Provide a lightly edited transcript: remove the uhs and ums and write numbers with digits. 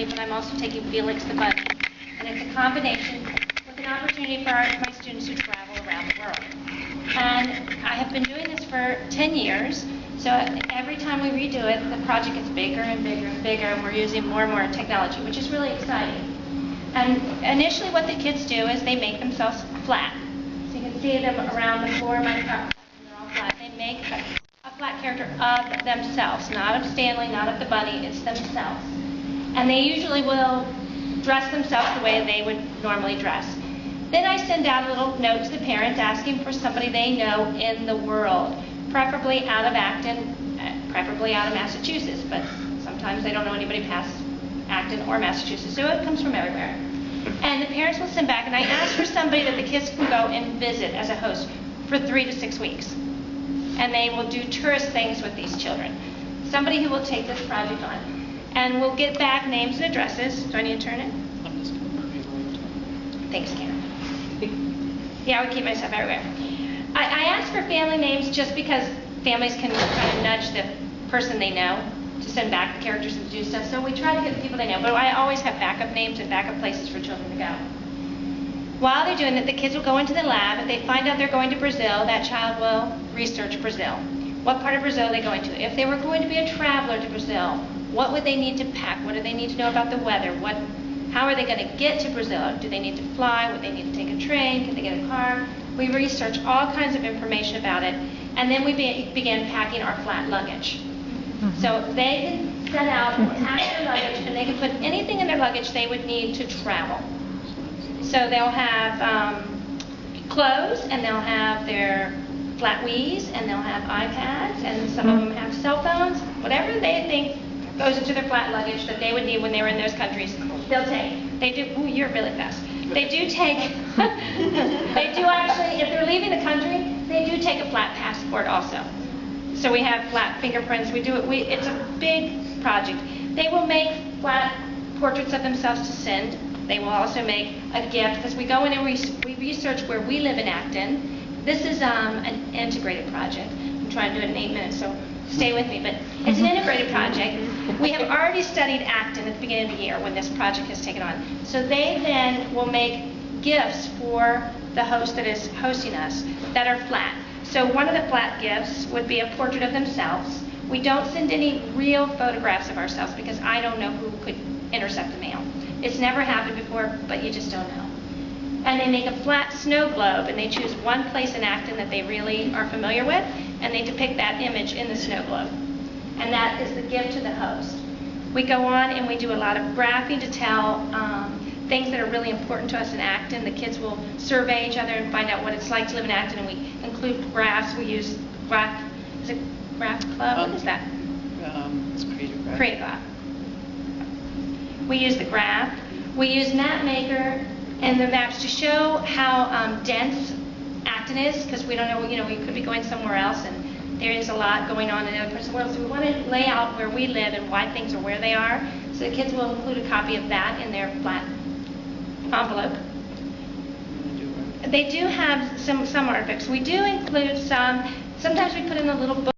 currently, but I'm also taking Felix the Bunny. And it's a combination with an opportunity for my students to travel around the world. And I have been doing this for 10 years, so every time we redo it, the project gets bigger and bigger and bigger, and we're using more and more technology, which is really exciting. And initially what the kids do is they make themselves flat. So you can see them around the floor of my cup, and they're all flat. They make a flat character of themselves, not of Stanley, not of the bunny, it's themselves. And they usually will dress themselves the way they would normally dress. Then I send out a little note to the parents asking for somebody they know in the world, preferably out of Acton, preferably out of Massachusetts, but sometimes they don't know anybody past Acton or Massachusetts, so it comes from everywhere. And the parents will send back, and I ask for somebody that the kids can go and visit as a host for 3 to 6 weeks. And they will do tourist things with these children. Somebody who will take this project on. And we'll get back names and addresses. Do I need to turn it? Thanks, Karen. Yeah, I would keep my stuff everywhere. I ask for family names just because families can kind of nudge the person they know to send back the characters and do stuff. So we try to get the people they know, but I always have backup names and backup places for children to go. While they're doing that, the kids will go into the lab. If they find out they're going to Brazil, that child will research Brazil. What part of Brazil are they going to? If they were going to be a traveler to Brazil, what would they need to pack? What do they need to know about the weather? How are they going to get to Brazil? Do they need to fly? Would they need to take a train? Can they get a car? We research all kinds of information about it, and then we begin packing our flat luggage. So they can set out and pack their luggage, and they can put anything in their luggage they would need to travel. So they'll have clothes, and they'll have their flat Wiis, and they'll have iPads, and some of them have cell phones. Whatever they think goes into their flat luggage that they would need when they were in those countries, they'll take. They do, ooh, you're really fast. They do take, they do actually, if they're leaving the country, they do take a flat passport also. So we have flat fingerprints, it's a big project. They will make flat portraits of themselves to send. They will also make a gift, because we go in and we research where we live in Acton. This is an integrated project. I'm trying to do it in 8 minutes, so stay with me, but it's an integrated project. We have already studied Acton at the beginning of the year when this project has taken on. So they then will make gifts for the host that is hosting us that are flat. So one of the flat gifts would be a portrait of themselves. We don't send any real photographs of ourselves because I don't know who could intercept the mail. It's never happened before, but you just don't know. And they make a flat snow globe, and they choose one place in Acton that they really are familiar with, and they depict that image in the snow globe. And that is the gift to the host. We go on and we do a lot of graphing to tell things that are really important to us in Acton. The kids will survey each other and find out what it's like to live in Acton, and we include graphs. We use graph, is it Graph Club? What is that? It's Creative Graph. Creative Graph. We use the graph. We use Map Maker and the maps to show how dense Acton is, because we don't know, we could be going somewhere else, and there is a lot going on in other parts of the world. So we want to lay out where we live and why things are where they are. So the kids will include a copy of that in their flat envelope. They do have some artifacts. We do include sometimes we put in a little book.